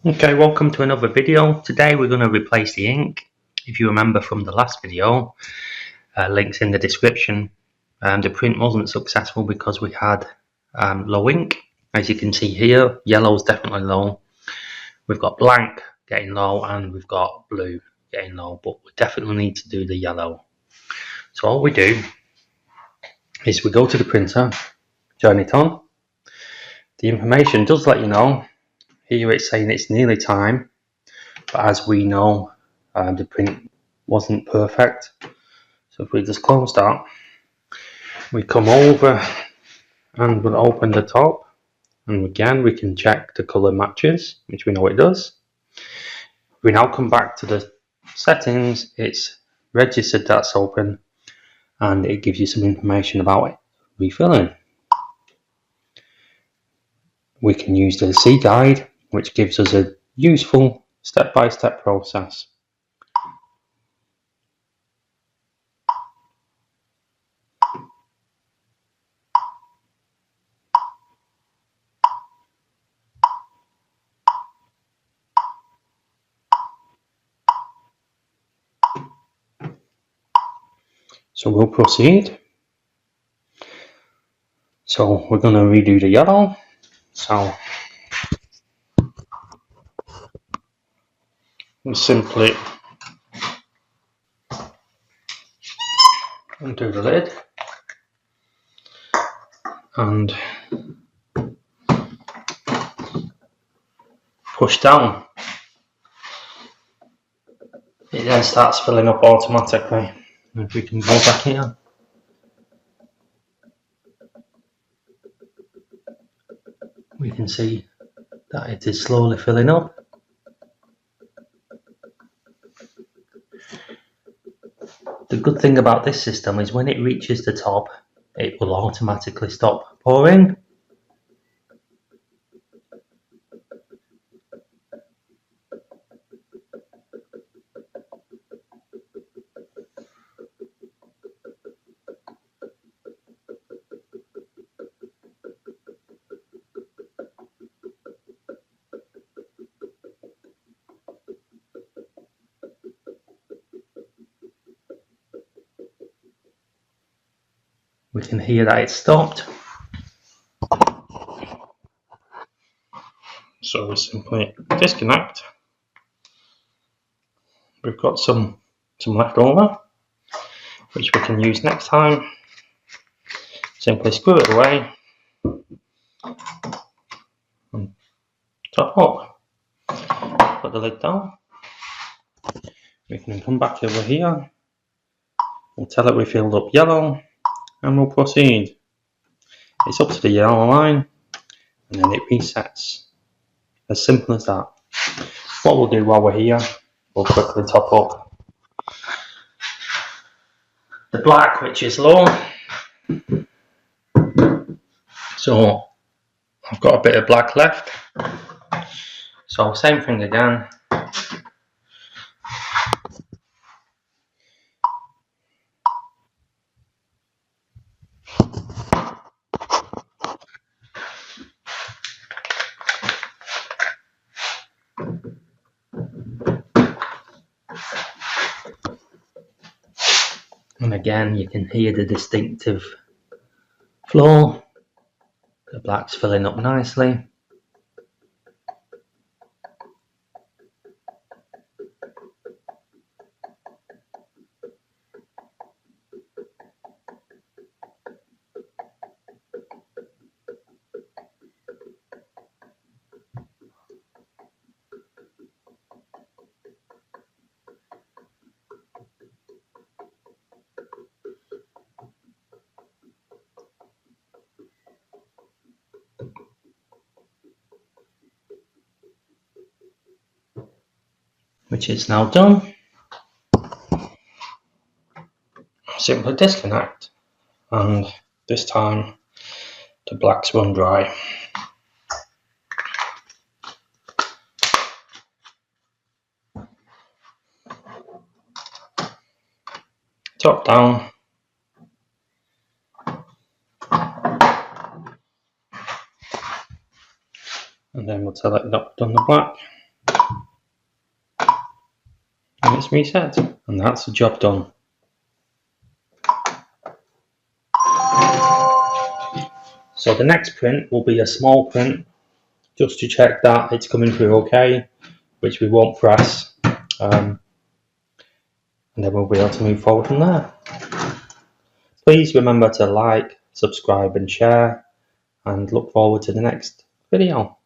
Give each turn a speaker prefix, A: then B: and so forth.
A: Okay, welcome to another video. Today we're going to replace the ink. If you remember from the last video, links in the description, the print wasn't successful because we had low ink. As you can see here, yellow is definitely low. We've got blank getting low and we've got blue getting low, but we definitely need to do the yellow. So all we do is we go to the printer, turn it on. The information does let you know. Here it's saying it's nearly time, but as we know, the print wasn't perfect. So if we just close that, we come over and we'll open the top, and again we can check the colour matches, which we know it does. We now come back to the settings, it's registered that's open, and it gives you some information about it refilling. We can use the C guide, which gives us a useful step-by-step process. So we'll proceed. So we're going to redo the yellow. So we simply undo the lid and push down. It then starts filling up automatically. And if we can go back here, we can see that it is slowly filling up. The good thing about this system is when it reaches the top, it will automatically stop pouring. We can hear that it's stopped. So we simply disconnect. We've got some left over, which we can use next time. Simply screw it away and top up. Put the lid down. We can come back over here. We'll tell it we filled up yellow and we'll proceed. It's up to the yellow line and then it resets. As simple as that. What we'll do while we're here, we'll quickly top up the black, which is low. So I've got a bit of black left. So same thing again. And again, you can hear the distinctive flow. The black's filling up nicely. Which is now done. Simply disconnect, and this time the blacks run dry. Top down. And then we'll tell it that we've done the black. and it's reset, and that's the job done. So the next print will be a small print, just to check that it's coming through okay, which we won't press, and then we'll be able to move forward from there. Please remember to like, subscribe and share, and look forward to the next video.